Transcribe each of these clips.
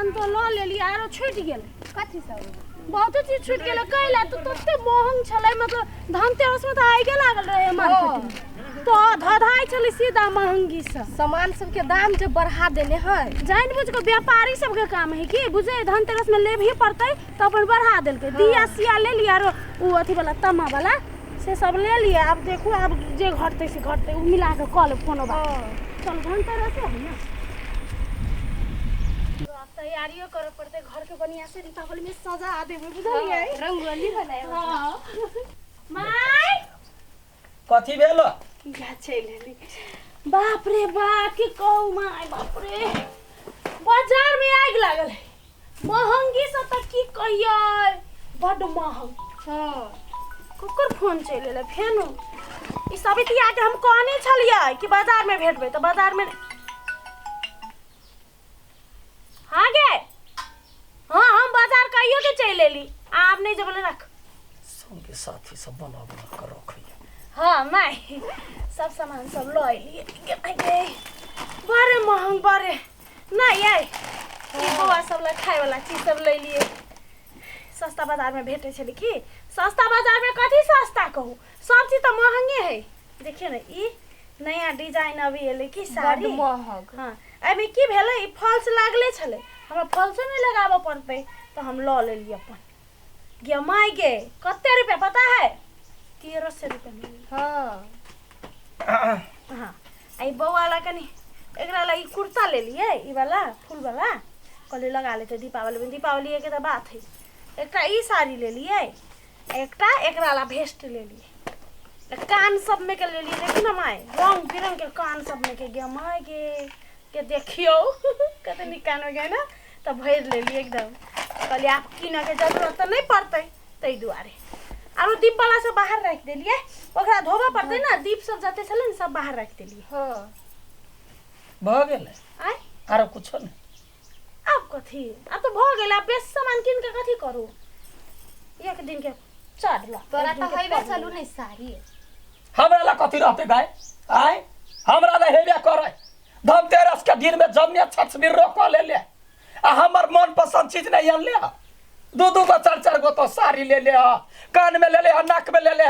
सामान तो लो ले लिया आरो छूट गेल कथी सब बहुत चीज छूट गेल कैला तो तते महंग छले मतलब धनतेरस में तो आगे लागल रहे मार्केट में तो धधाई चली सीधा महंगी से सामान सब के दाम जो बढ़ा देले हैं जान बुझ के व्यापारी सब के काम है कि बुझे धनतेरस में ले भी पड़ते तो अपन बढ़ा देल के दिया सिया ले लिया रो उ अथी वाला तमा वाला से सब ले लिया। अब देखो अब जे घटते से घटते उ मिला के कॉल फोनो बा चल धनतेरस है ना तो अब तैयारियों करे पड़ते घर के बढ़िया से दीपावली में सजा देबे बुझलिए रंगोली बनाए हां माय कथी भेलो क्या चलेली बाप रे बाप की कहू माय बाप रे बाजार में आग लागल है महंगी से तक की कहियो बड़ महंग हां कुकर फोन चलेला फेनो ई सबितिया के हम कहने छलिए कि बाजार में भेटबे तो बाजार में हां गे हां हम बाजार कहियो के चलेली आप नहीं जबले रख संगे साथी सब बना बना कर रखिए। हाँ मैं सब सामान सब लो लिए बड़े महंग बड़े नहीं है बउआ सब ला खाए वाला चीज सब ले लिए सस्ता बाजार में भेटे छे कि सस्ता बाजार में कथी सस्ता कहूँ सब चीज तो महंगे है। देखिए ना ई नया डिजाइन अभी एले की साड़ी महंग हाँ अभी की भेले ई फॉल्स लागले छले हमरा फॉल्स नहीं लगाबो पड़ते तो हम लो ले लिए अपन गे माई गे कते रुपया पता है 1300 रुपया में हां हाँ आई बउआ ला कनी एकरा ला ई कुर्ता ले लिए ई वाला फूल वाला कले लगा लेते दीपावली में दीपावली के तो बात है। एकटा ई साड़ी ले लिए एकटा एकरा ला वेस्ट ले लिए कान सब में के ले लिए देखी ना माय रंग बिरंग के कान सब में के गे माय के देखियो कते निकान हो गए ना तो भर ले लिए एकदम कहलिए आप किना के जरूरत तो नहीं पड़ते तई दुआरे आरो दीप वाला सब बाहर रख देलिए ओकरा धोबा पड़ते ना दीप सब जाते चले ना सब बाहर रख देलिए हां भ गेल आय आरो कुछो नहीं अब कथी अब तो भ गेल अब बेस सामान किन के कथी करू एक दिन के चढ़ ला तोरा तो होइबे चलू नहीं साड़ी हमरा ला कथी रहते गाय आय हमरा ला हेबे करे धनतेरस के दिन में जमने छछबीर रोक ले ले आ हमर मन पसंद चीज नहीं आन ले दो दो गो चार चार गो तो साड़ी ले ले कान में ले ले नाक में ले ले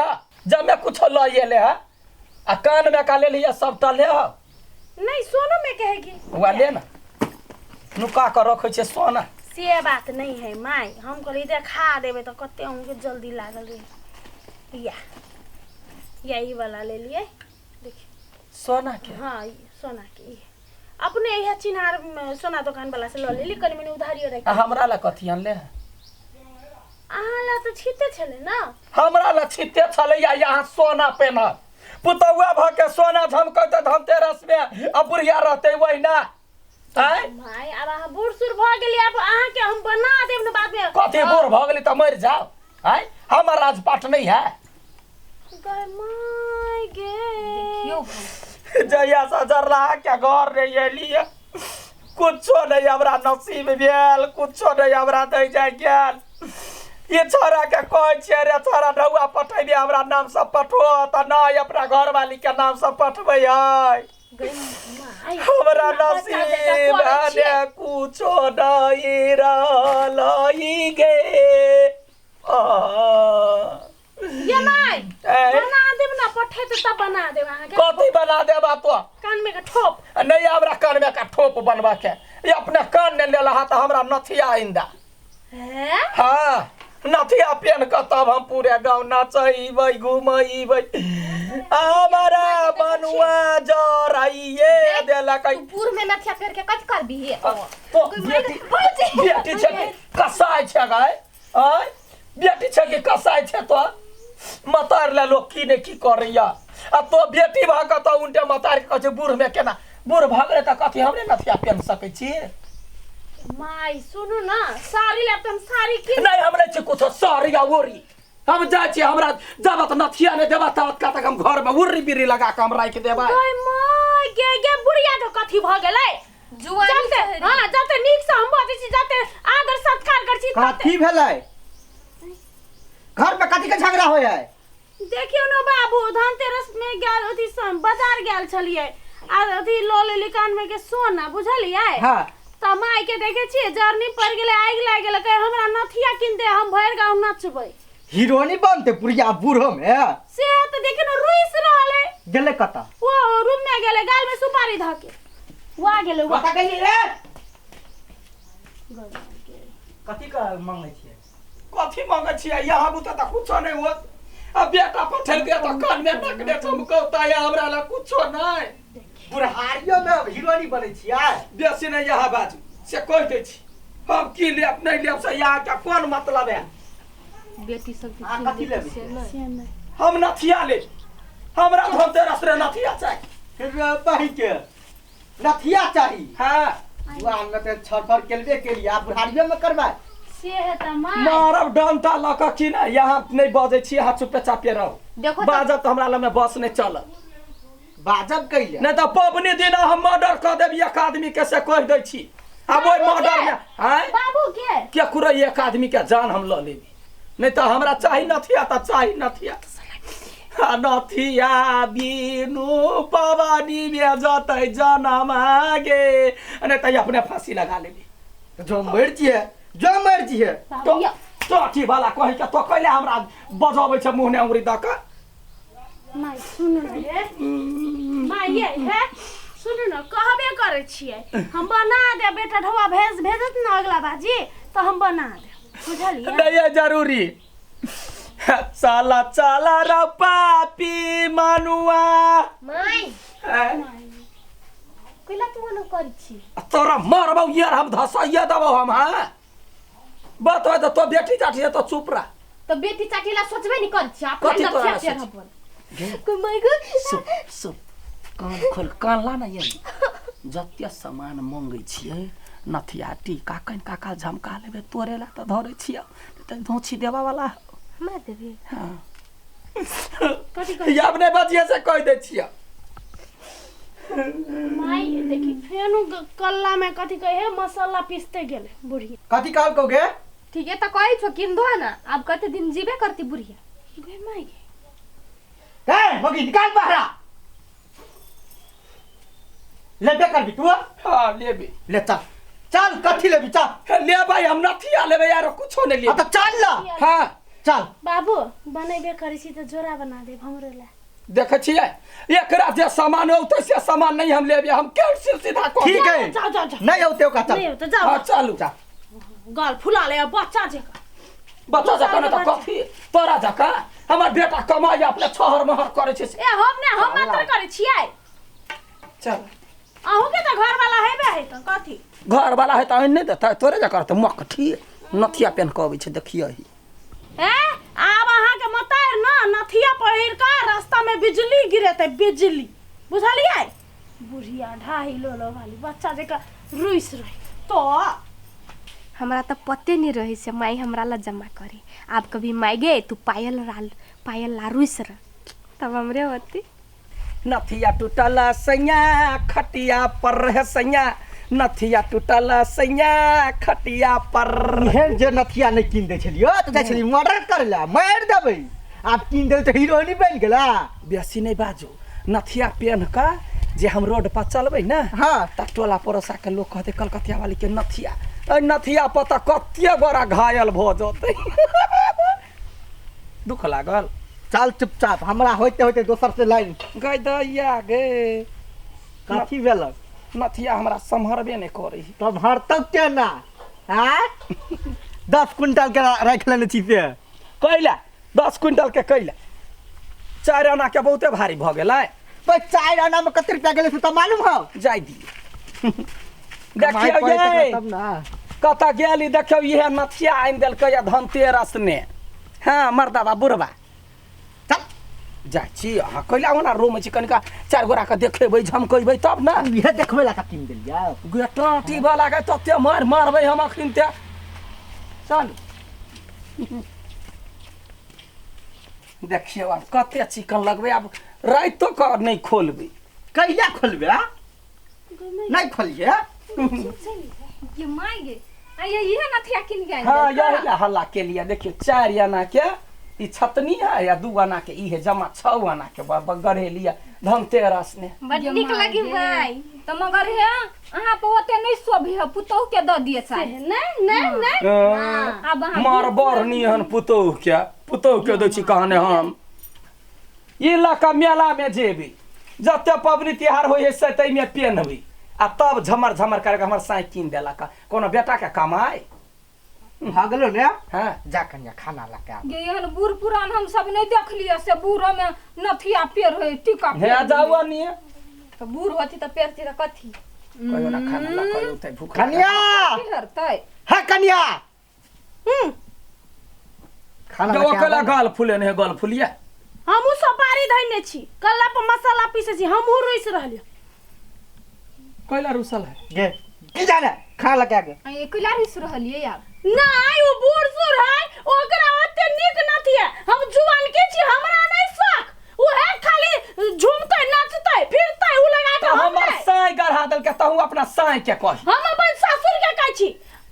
जब में कुछ ल ये ले आ कान में का ले लिया सब टले नहीं सोनो में कहेगी हुआ ले ना नुका कर रखे छे सोना से बात नहीं है माई हम कहली देखा देबे तो कते हमके जल्दी लागल रही या यही वाला ले लिए देखिए सोना के हाँ सोना की अपने यह चिनार सोना दुकान वाला से ल लेली कल मैंने उधारियो रख हमरा ला कथी आन ले आला तो छीते छले ना हमरा ला छिते छले यहाँ सोना पेना पुतौआ भ के सोना झमकते धनतेरस में अब बुढ़िया रहते वही ना आय भाई अब अहाँ बूढ़ सुर भ गेली अब अहाँ के हम बना देब न बाद में कथी बूढ़ भ गेली त मर जाओ आय हमर राजपाट नहीं है गए माय गे देखियो जया सजरला के घर रे एलिए कुछो नहीं हमरा नसीब भेल कुछो नहीं हमरा दे जाय गेल ये छोरा के कोई छे रे छोरा ढौआ पठैबे हमरा नाम से पठो त नहीं अपना घर वाली के नाम से पठबै है हमरा नसीब आने कुछो नहीं रहलई गे ये नहीं बना देब ना पठे तो तब बना देब अहाँ के कथी बना देबा तो कान में का ठोप नहीं हमरा कान में का ठोप बनवा के ये अपने कान ने लेला त हमरा नथिया आइंदा है हां नथिया पेन के तब हम पूरे गांव नचैबै घुमैबै हमारा बनुआ जराइए देला कई पूर में नथिया फेर के कट कर भी है तो बेटी छे कि कसाय छे गाय आय बेटी छे कि कसाय छे तो मतार ले लोग की ने की करैया आ तो बेटी भ के तो उनटे मतार के कहे बूढ़ में केना बूढ़ भगरे त कथी हमरे नथिया पेन सकै छी माई सुनु ना साड़ी ले हम साड़ी की नहीं हमरे छी कुछ साड़ी आ ओरी हम जा छी हमरा जब त नथिया ने देबा त का तक हम घर में उर्री बिरी लगा के हम राख देबा ओए माय गे बुढ़िया के कथी भ गेलै जुआनी जाते हां जाते नीक से हम बाती छी जाते आदर सत्कार कर छी कथी भेलै घर में कथी के झगड़ा होय है देखियो न बाबू धनतेरस में गेल अथी बाजार गेल छलिए आ अथी लो लेली कान में के सोना बुझलिए हां त माई के देखे छी जर्नी पर गेले आग लाग गेले कहे हमरा नथिया किन दे हम भर गांव नचबै हीरोनी बनते पुरिया बूढ़ो में से त देखे न रुइस रहले गेले कता वो रूम में गेले गाल में सुपारी धके वा गेले वा कता गेली रे कथी का मांगे छिए कथी मांगे छियै यहाँ बुता त कुछो नहीं होत अब बेटा पठल दिया तो कान में नक दे तुमको ताया हमरा ला कुछो नहीं बुढ़ारियो में हीरोनी बने छिए बेसी नहीं यहाँ बाजू से कह दे छी हम की लेब नहीं लेब से यहाँ का कौन मतलब है बेटी सब आ कथी लेबे से नहीं हम नथिया ले हमरा धनतेरस रे नथिया चाहिए फिर बही के नथिया चाहिए हां वाह में ते छरफर केलबे के लिए आप बुढ़ारियो में करबा से है त माई मारब डंटा लक की ना यहाँ नहीं बजे छी हाथ चुपे चापे रहो देखो तो बाजब तो हमरा लग में बस नहीं चल बाजब कैले नहीं तो पबनी दिन हम मर्डर कर देब एक आदमी के से कह दे छी अब ओइ मर्डर में हैं बाबू के केकरो एक आदमी के जान हम ल लेबी नहीं तो हमरा चाही नथिया त चाही नथिया नथिया बिनु पवानी में जतै जनम गे नहीं तो अपने फांसी लगा लेबी जो मर्जी है तो अथी वाला कहे के तो कैले हमरा बजाबै छ मुंह ने अंगुरी द के माई सुन रे माई ये है सुन न कहबे करे छियै हम बना दे बेटा ढवा भेजत न अगला बाजी तो हम बना दे बुझलिए नहीं है जरूरी चला चला रे पापी मनुआ माई कइला तू न करै छी तोरा मारबौ यार हम धसैया देबौ हम हां बता दे तो बेटी जाठी है तो चुप रह तो बेटी चाटीला सोचबे नहीं कर छी कथी अपन तोरा नथिया सोच? पेर अपन कोई माई गो सुप सुप कान खोल कान ला ना ये जत्या सामान मांगै छियै नथिया टीका कन काका झमका लेबे तोरे ला त धरै छियै त धोछी देबा वाला मार देबे हां कथी कर या अपने बजिया से कह दे छियै माई देखी फेनु कल्ला में कथी कहे मसाला पीसते गेले बुढ़िया कथी काल कोगे ठीक है तो कहि छो किन दो ना अब कते दिन जीबे करती बुढ़िया गे माई ए मगी निकाल बाहर लेबे कर भी तू हां लेबे ले चल चल कथी लेबी चल ले भाई हम नथिया लेबे यार कुछो नहीं अब ले तो चल ला हां चल बाबू बनेबे करै छी त जोरा बना दे हमरो ला देखे छियै एकरा जे सामान हो तो से सामान नहीं हम लेबे हम कैसे सीधा को ठीक है जाओ जाओ जाओ नहीं होते का चल नहीं हो तो जाओ हां चलू जा गाल फुला ले बच्चा जेका बच्चा जका न त कथी तोरा जका हमर बेटा कमाई अपने छहर महर करे छै ए हम मात्र करै छियै चल अहू के त घर वाला हेबे है त कथी घर वाला है त नहीं देता तोरे जका त मक्खी नथिया पेन कहबै छै देखियै ए आब अहाँ के मतार न नथिया पहिर का रास्ता में बिजली गिरेते बिजली बुझलियै बुढ़िया ढाई लो वाली बच्चा जेका रुइस रही तो हमरा तो पते नहीं रही से माई हमरा ला जमा करे आप कभी माई गए तू पायल ला रुइस र तब हमरे होती नथिया टूटल सैया खटिया पर रहे सैया नथिया टूटल सैया खटिया पर हेर जे नथिया नहीं किन दे छलियो तो जाय छली मर्डर कर ला मार देबै आप किन दे तो हीरोइनी बन गेला बेसी नहीं बाजू नथिया पेन का जे हम रोड पर चलबै ना हां त टोला पड़ोसा के लोग कहते कलकतिया वाली के नथिया ए नथिया पता कत्ते बड़ा घायल भ जतै दुख लागल चल चुपचाप हमरा होते होते दोसर से लाइन गई दैया गे काठी भेलक नथिया हमरा संभरबे नहीं करै तब हरतक के ना हैं 10 क्विंटल के रख लेने छी से कैला 10 क्विंटल के कैला 4 आना के बहुते भारी भ गेलै पर 4 आना में कते रुपया गेले से त मालूम हो जाय दी देखियो ये तब ना कता गेली देखियो इहे नथिया आइन देलकै या धनतेरस ने हां मर्दाबा बुढ़बा चल जाय छी अहाँ कैला ओना रूम छी कनिका 4 गोरा के देखेबै झमकैबै तब ना इहे देखबै ला किन देलिया गेटाटी वाला के तते मारबै हम अखिन ते चल देखियो अब कते चिकन लगबै अब राइतो का नहीं खोलबै कहिया खोलबे नहीं खोलिए ये माई गे ये नथिया किन गए हाँ यही ला हल्ला के लिए देखियो 4 आना के ई छतनी है या 2 आना के ई है जमा 6 आना के गढ़े लिया धनतेरस ने बड़ निक लगी माई तो मगर है अहाँ पे ओते नहीं शोभे है पुतोह के द दिए चाहे नहीं नहीं नहीं अब अहाँ मार बरनी हन पुतोह के दै छी कहने हम ई लका मेला में जेबी जते पबनी त्योहार होय से तै में पेनबी आ तब झमर झमर करके हमर साई कीन देलक कोनो बेटा के कमाए भागलो ने हां जा कन्या खाना ला के ये एहन बूढ़ पुरान हम सब नहीं देख लिया से बूढ़ो में नथिया पेड़ है टीका हे जावा नहीं तो बूढ़ होती तो पेड़ थी कथी कहियो ना खाना ला कहियो तै भूख कन्या पेड़तै है कन्या खाना जो कला गाल फुले ने गाल फुलिया हमहू सुपारी धइने छी कल्ला पर मसाला पीसे छी हमहू रोइस रहलियो कोइला रुसल है गे की जाने खाना ला के आगे ये किला रिस रहलिए यार नहीं वो बूढ़ सुर है ओकरा ओते नीक नथी है हम जुवान के छी हमरा नहीं शौक वो है खाली झूमते नाचते फिरते उ लगा के हमर साई गढ़ा दल के तहु अपना साई के कह हम अपन ससुर के कहै छी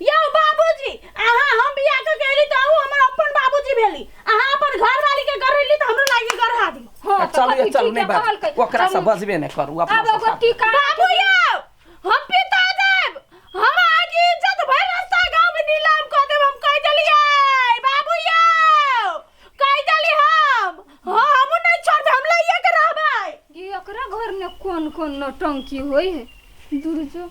यौ बाबूजी अहाँ हम बियाह के गेली त उ हमर अपन बाबूजी भेली अहाँ अपन घरवाली के गढ़ैली त हमरा लागी गढ़ा दियो हां चल नहीं बात ओकरा से बजबे नहीं करू अपना अब एगो टीका बाबू यौ हम पिता देब हम आगे इज्जत भर रास्ता गांव में नीलाम कर देब हम कह देलिए बाबू यौ कह देली हम हम नहीं छोड़बे हम लइए के रहबै ये एकरा घर में कौन कौन नौटंकी होई है दुर्जो